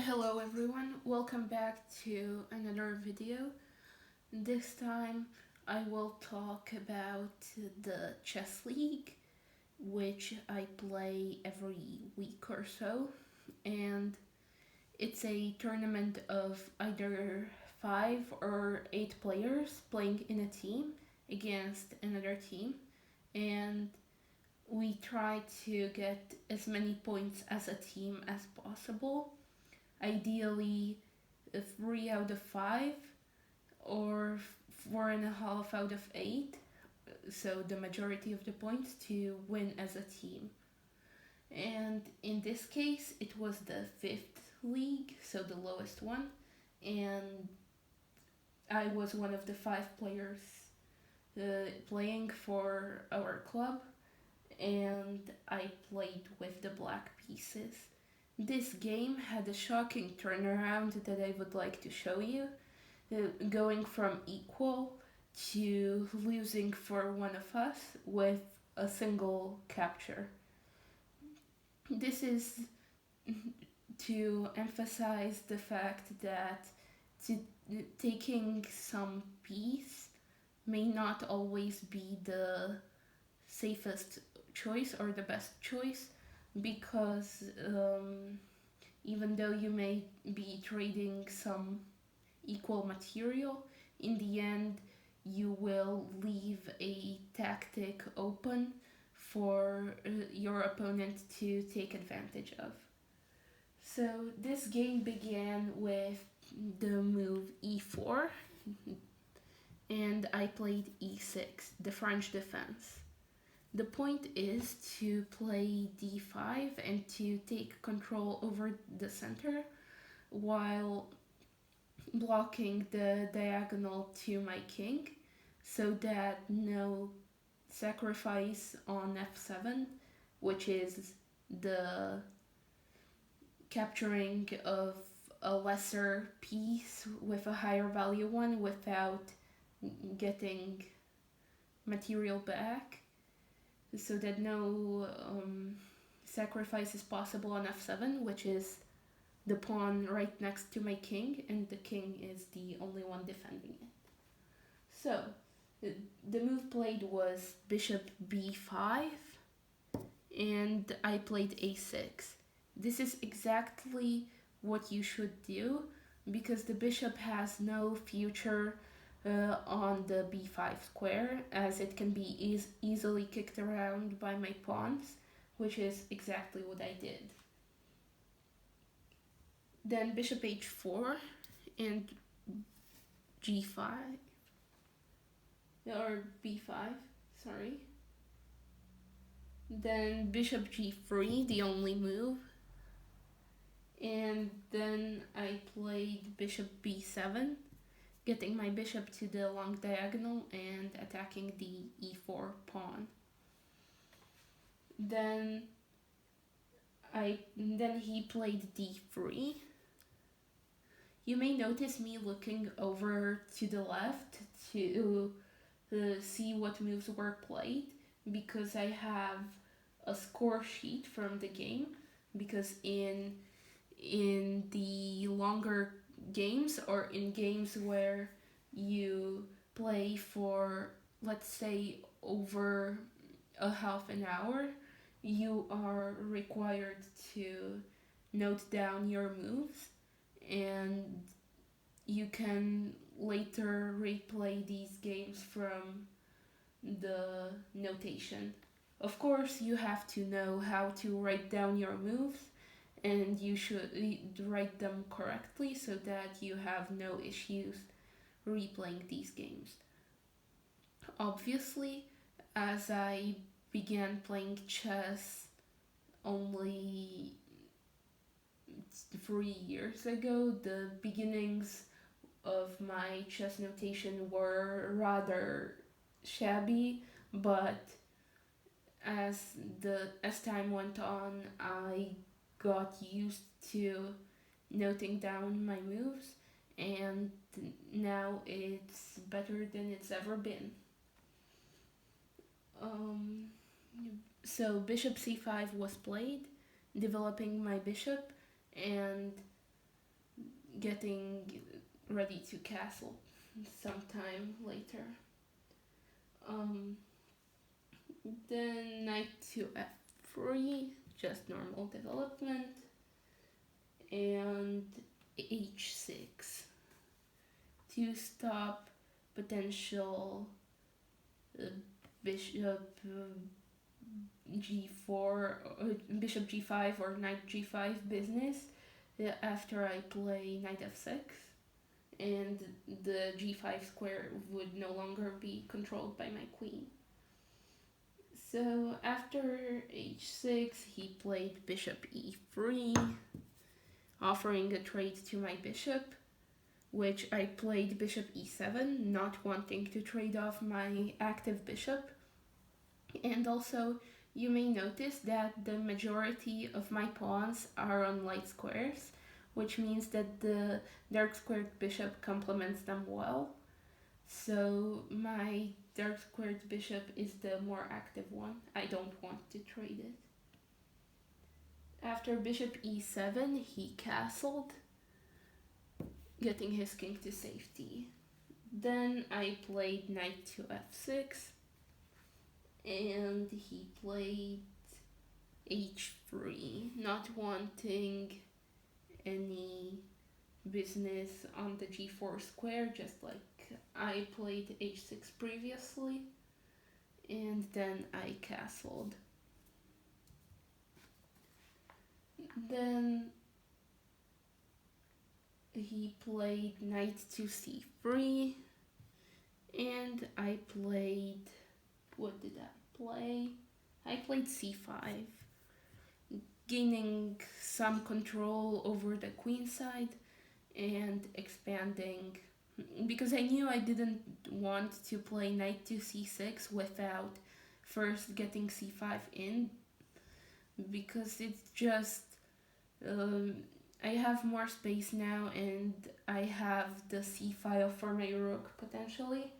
Hello everyone, welcome back to another video. This time I will talk about the chess league, which I play every week or so, and it's a tournament of either 5 or 8 players playing in a team against another team, and we try to get as many points as a team as possible, ideally 3 out of 5 or 4.5 out of 8, so the majority of the points to win as a team. And in this case, it was the 5th league, so the lowest one, and I was one of the 5 players playing for our club, and I played with the black pieces. This game had a shocking turnaround that I would like to show you, going from equal to losing for one of us with a single capture. This is to emphasize the fact that taking some piece may not always be the safest choice or the best choice, because even though you may be trading some equal material, in the end you will leave a tactic open for your opponent to take advantage of. So this game began with the move e4, and I played e6, the French defense. The point is to play d5 and to take control over the center while blocking the diagonal to my king, so that no sacrifice on f7, which is the capturing of a lesser piece with a higher value one without getting material back, so that no sacrifice is possible on f7, which is the pawn right next to my king, and the king is the only one defending it. So the move played was bishop b5, and I played a6. This is exactly what you should do, because the bishop has no future on the b5 square, as it can be easily kicked around by my pawns, which is exactly what I did. Then bishop h4 and g5, or b5, sorry. Then bishop g3, the only move. And then I played bishop b7, getting my bishop to the long diagonal and attacking the e4 pawn. Then he played d3. You may notice me looking over to the left to see what moves were played, because I have a score sheet from the game, because in the longer games, or in games where you play for, let's say, over a half an hour, you are required to note down your moves, and you can later replay these games from the notation. Of course, you have to know how to write down your moves, and you should write them correctly so that you have no issues replaying these games. Obviously, as I began playing chess only 3 years ago, the beginnings of my chess notation were rather shabby, but as time went on, I got used to noting down my moves, and now it's better than it's ever been. So bishop c5 was played, developing my bishop, and getting ready to castle sometime later. Um, then knight to f3, just normal development, and h6 to stop potential uh, bishop g4, bishop g5 or knight g5 business after I play knight f6, and the g5 square would no longer be controlled by my queen. So after h6, he played bishop e3, offering a trade to my bishop, which I played bishop e7, not wanting to trade off my active bishop. And also, you may notice that the majority of my pawns are on light squares, which means that the dark squared bishop complements them well. So my dark squared bishop is the more active one. I don't want to trade it. After bishop e7, he castled, getting his king to safety. Then I played knight to f6, and he played h3, not wanting any business on the g4 square, just like I played h6 previously, and then I castled. Then he played knight to c3, and I played, what did I play? I played c5, gaining some control over the queen side and expanding, because I knew I didn't want to play knight to c6 without first getting c5 in, because it's just I have more space now and I have the c file for my rook potentially.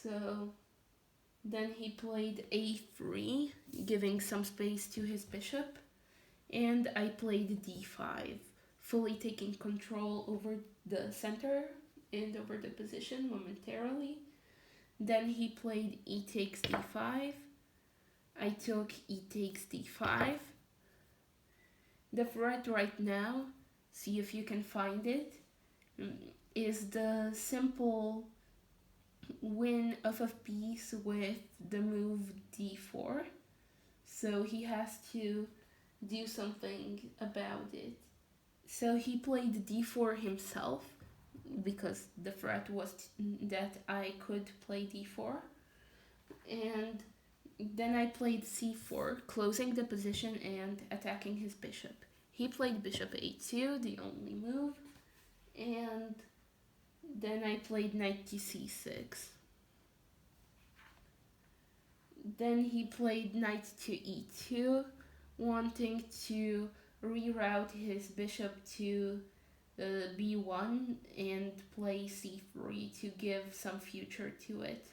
So then he played a3, giving some space to his bishop, and I played d5, fully taking control over the center and over the position momentarily. Then he played e takes d5. I took e takes d5. The threat right now, see if you can find it, is the simple win of a piece with the move d4. So he has to do something about it. So he played d4 himself, because the threat was that I could play d4. And then I played c4, closing the position and attacking his bishop. He played bishop a2, the only move, and then I played knight to c6. Then he played knight to e2, wanting to reroute his bishop to b1 and play c3 to give some future to it.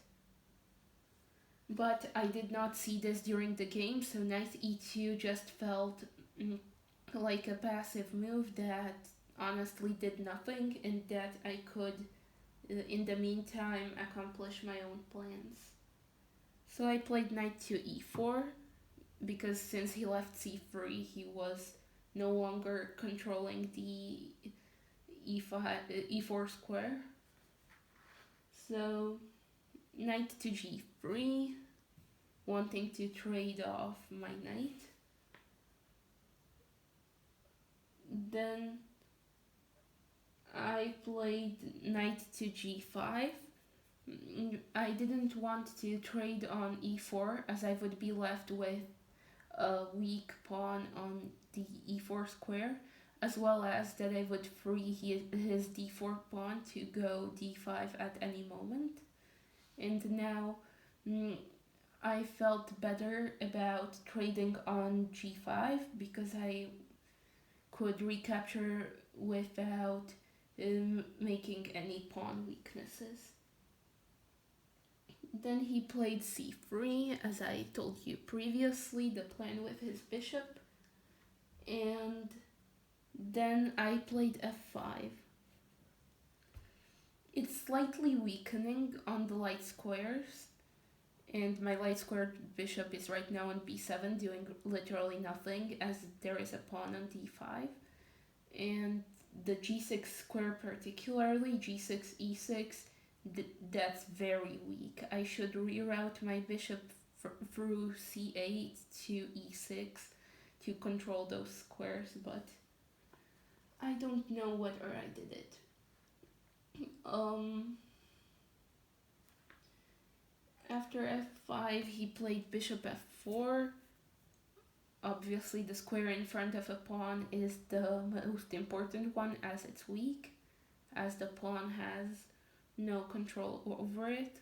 But I did not see this during the game, so knight e2 just felt like a passive move that honestly did nothing, and that I could, in the meantime, accomplish my own plans. So I played knight to e4, because since he left c3, he was no longer controlling the e4 square. So knight to g3, wanting to trade off my knight. Then I played knight to g5. I didn't want to trade on e4, as I would be left with a weak pawn on the e4 square, as well as that I would free his d4 pawn to go d5 at any moment. And now I felt better about trading on g5, because I could recapture without making any pawn weaknesses. Then he played c3, as I told you previously, the plan with his bishop. And Then I played f5. It's slightly weakening on the light squares, and my light squared bishop is right now on b7 doing literally nothing as there is a pawn on d5. And the g6 square particularly, g6, e6, that's very weak. I should reroute my bishop through c8 to e6 to control those squares, but I don't know whether I did it. After f5 he played bishop f4. Obviously the square in front of a pawn is the most important one as it's weak, as the pawn has no control over it.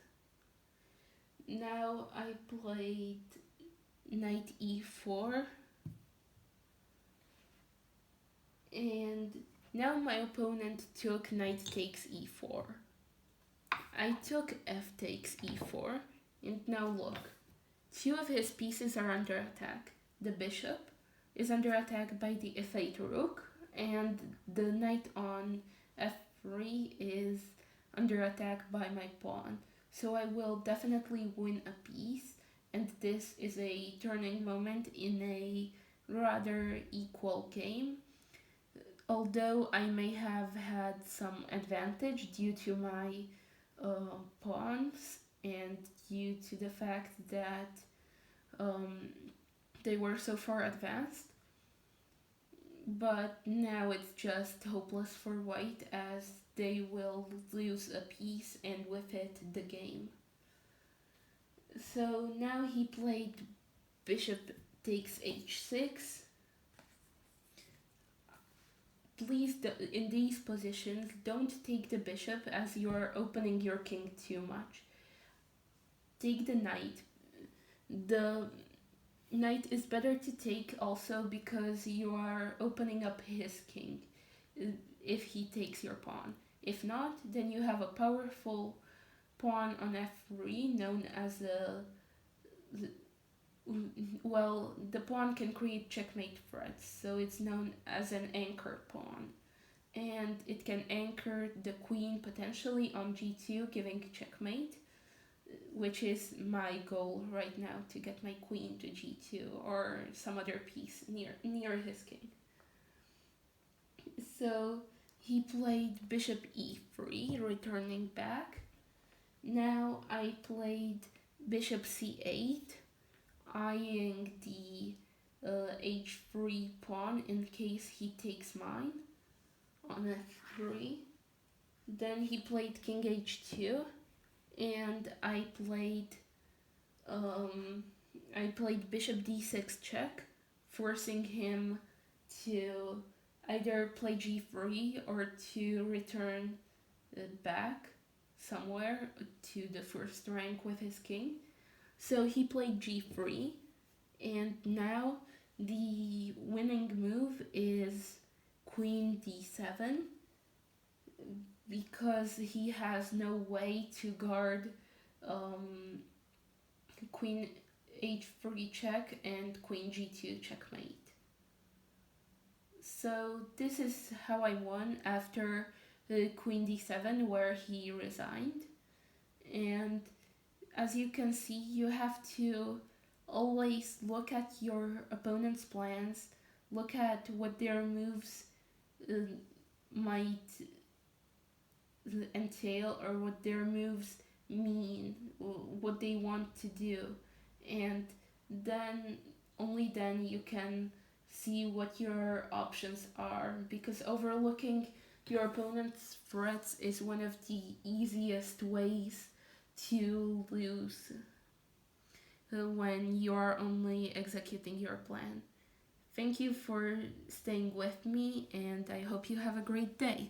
Now I played knight e4, and now my opponent took knight takes e4. I took f takes e4, and now look, two of his pieces are under attack. The bishop is under attack by the f8 rook, and the knight on f3 is under attack by my pawn. So I will definitely win a piece, and this is a turning moment in a rather equal game. Although I may have had some advantage due to my pawns and due to the fact that they were so far advanced. But now it's just hopeless for white as they will lose a piece and with it the game. So now he played bishop takes h6. Please, in these positions, don't take the bishop as you are opening your king too much. Take the knight. The knight is better to take also because you are opening up his king if he takes your pawn. If not, then you have a powerful pawn on f3 known as the pawn can create checkmate threats, so it's known as an anchor pawn. And it can anchor the queen potentially on g2, giving checkmate, which is my goal right now, to get my queen to g2 or some other piece near his king. So he played bishop e3, returning back. Now I played bishop c8, eyeing the h3 pawn in case he takes mine on f3. Then he played king h2, and I played bishop d6 check, forcing him to either play g3 or to return back somewhere to the first rank with his king. So he played g3, and now the winning move is queen d7, because he has no way to guard queen h3 check and queen g2 checkmate. So this is how I won after queen d7, where he resigned. And as you can see, you have to always look at your opponent's plans, look at what their moves might entail, or what their moves mean, what they want to do, and then only then you can see what your options are, because overlooking your opponent's threats is one of the easiest ways to lose when you are only executing your plan. Thank you for staying with me, and I hope you have a great day.